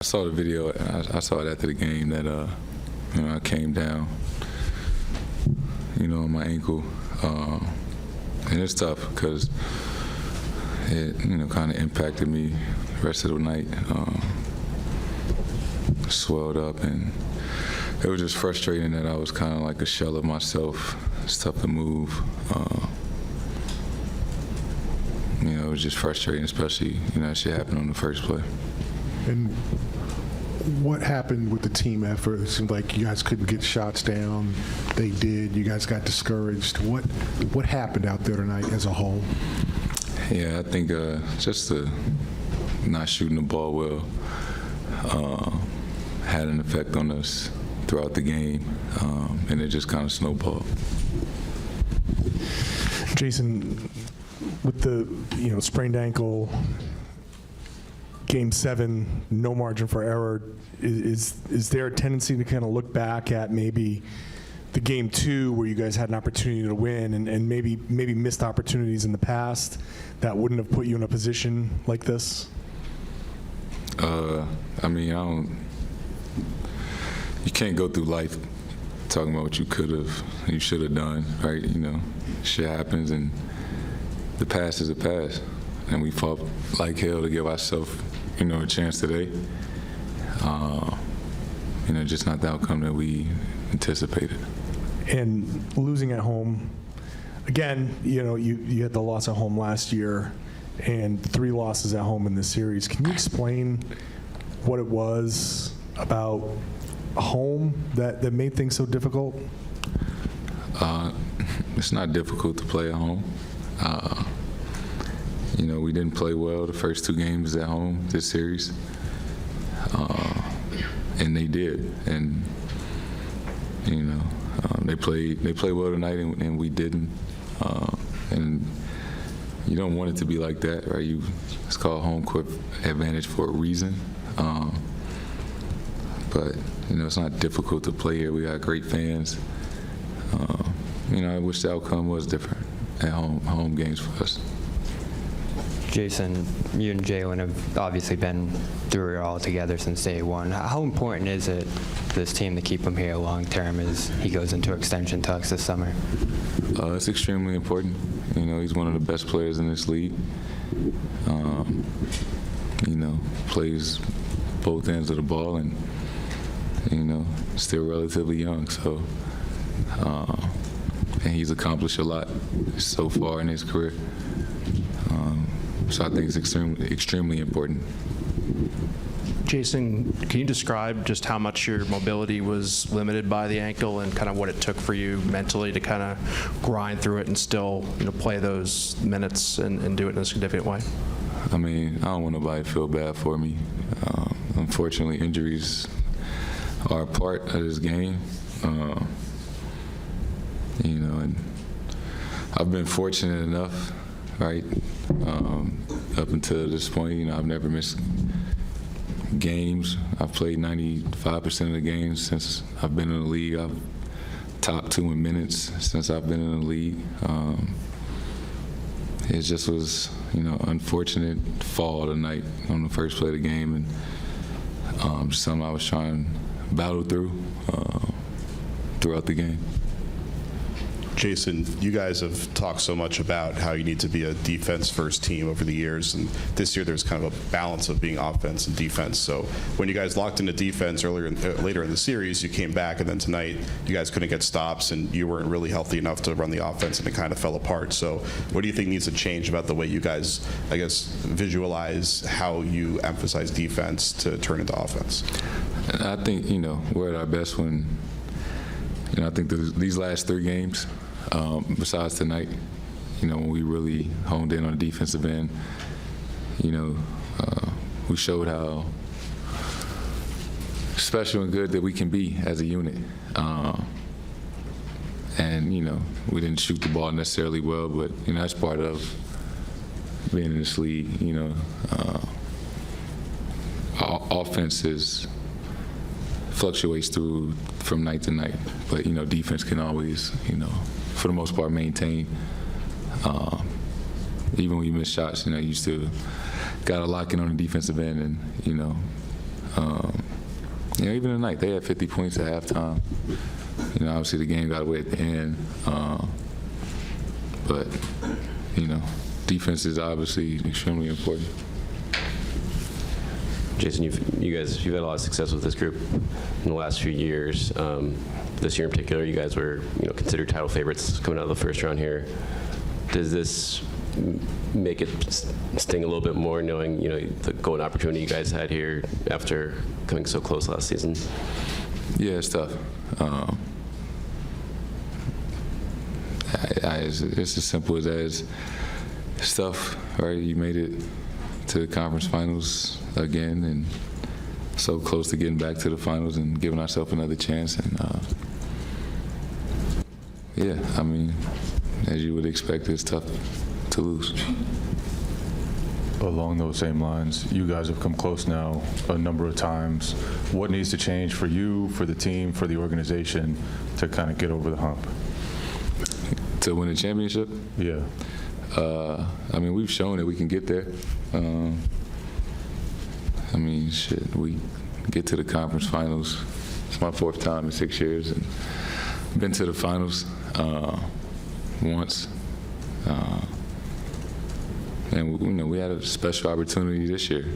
I saw the video. I saw it after the game that I came down, on my ankle, and it's tough because it kind of impacted me the rest of the night. Swelled up, and it was just frustrating that I was kind of like a shell of myself. It's tough to move. It was just frustrating, especially that shit happened on the first play. And what happened with the team effort? It seemed like you guys couldn't get shots down. They did. You guys got discouraged. What happened out there tonight as a whole? Yeah, I think just the not shooting the ball well had an effect on us throughout the game, and it just kind of snowballed. Jayson, with the sprained ankle, Game 7, no margin for error, is there a tendency to kind of look back at maybe the Game 2 where you guys had an opportunity to win and maybe missed opportunities in the past that wouldn't have put you in a position like this? You can't go through life talking about what you could have and you should have done, right? Shit happens, and the past is a past, and we fought like hell to give ourselves, a chance today. Just not the outcome that we anticipated. And losing at home, again, you had the loss at home last year and 3 losses at home in this series. Can you explain what it was about home that made things so difficult? It's not difficult to play at home. We didn't play well the first 2 games at home this series, and they did. And they played well tonight, and we didn't. And you don't want it to be like that, right? It's called home court advantage for a reason. But it's not difficult to play here. We got great fans. I wish the outcome was different at home games for us. Jayson, you and Jaylen have obviously been through it all together since day one. How important is it for this team to keep him here long term as he goes into extension talks this summer? It's extremely important. He's one of the best players in this league. Plays both ends of the ball, and still relatively young. So, and he's accomplished a lot so far in his career. So I think it's extremely important. Jayson, can you describe just how much your mobility was limited by the ankle and kind of what it took for you mentally to kind of grind through it and still play those minutes and do it in a significant way? I don't want nobody to feel bad for me. Unfortunately, injuries are a part of this game. And I've been fortunate enough, right, up until this point. I've never missed games. I've played 95% of the games since I've been in the league. I've top 2 in minutes since I've been in the league. It just was, unfortunate fall tonight on the first play of the game, and something I was trying to battle through throughout the game. Jayson, you guys have talked so much about how you need to be a defense-first team over the years, and this year there's kind of a balance of being offense and defense. So when you guys locked into defense later in the series, you came back, and then tonight you guys couldn't get stops, and you weren't really healthy enough to run the offense, and it kind of fell apart. So what do you think needs to change about the way you guys, I guess, visualize how you emphasize defense to turn into offense? I think, we're at our best when, I think these last 3 games, besides tonight, when we really honed in on the defensive end, we showed how special and good that we can be as a unit. And, we didn't shoot the ball necessarily well, but, that's part of being in this league. Offenses fluctuates from night to night, but, defense can always, for the most part, maintain. Even when you miss shots, you still got to lock in on the defensive end and, Even tonight, they had 50 points at halftime. Obviously the game got away at the end. But, defense is obviously extremely important. Jayson, you've had a lot of success with this group in the last few years. This year in particular, you guys were considered title favorites coming out of the first round here. Does this make it sting a little bit more, knowing the golden opportunity you guys had here after coming so close last season? Yeah, it's tough. It's as simple as that. It's tough, right? You made it to the conference finals again, and so close to getting back to the finals and giving ourselves another chance. And as you would expect, it's tough to lose. Along those same lines, you guys have come close now a number of times. What needs to change for you, for the team, for the organization to kind of get over the hump? To win a championship? Yeah. We've shown that we can get there. We get to the conference finals. It's my 4th time in 6 years, and been to the finals once. And we had a special opportunity this year.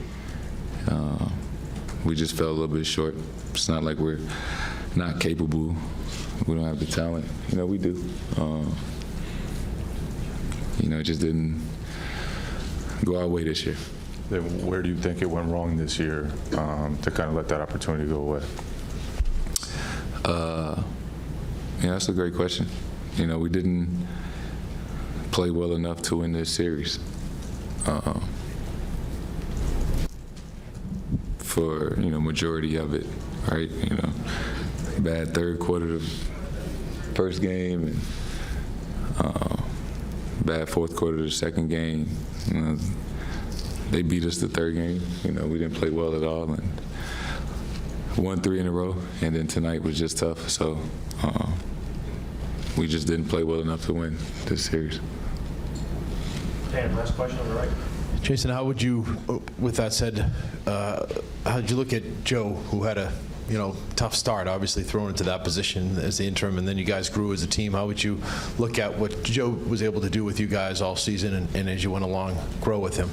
We just fell a little bit short. It's not like we're not capable. We don't have the talent. We do. It just didn't go our way this year. Then where do you think it went wrong this year to kind of let that opportunity go away? That's a great question. We didn't play well enough to win this series. For majority of it, right? Bad third quarter of first game, and bad fourth quarter of the second game. They beat us the third game. We didn't play well at all, and won 3 in a row. And then tonight was just tough. So we just didn't play well enough to win this series. Dan, last question on the right. Jayson, how would you, with that said, how did you look at Joe, who had a tough start, obviously thrown into that position as the interim, and then you guys grew as a team? How would you look at what Joe was able to do with you guys all season, and as you went along, grow with him?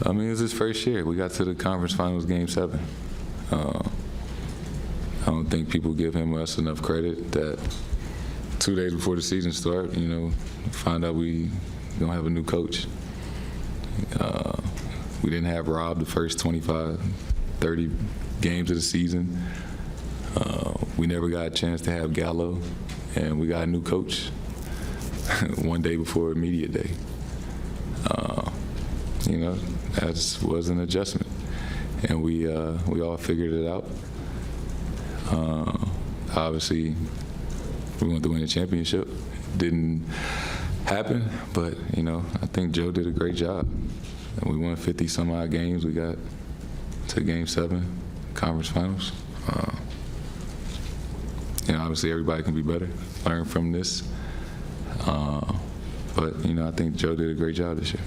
It was his first year. We got to the conference finals, Game 7. I don't think people give him us enough credit that 2 days before the season start, find out we don't have a new coach. We didn't have Rob the first 25, 30 games of the season. We never got a chance to have Gallo, and we got a new coach 1 day before media day. That was an adjustment, and we all figured it out. Obviously, we wanted to win a championship. Didn't happen, but I think Joe did a great job. And we won 50 some odd games. We got to Game 7, conference finals. Obviously everybody can be better, learn from this. But I think Joe did a great job this year.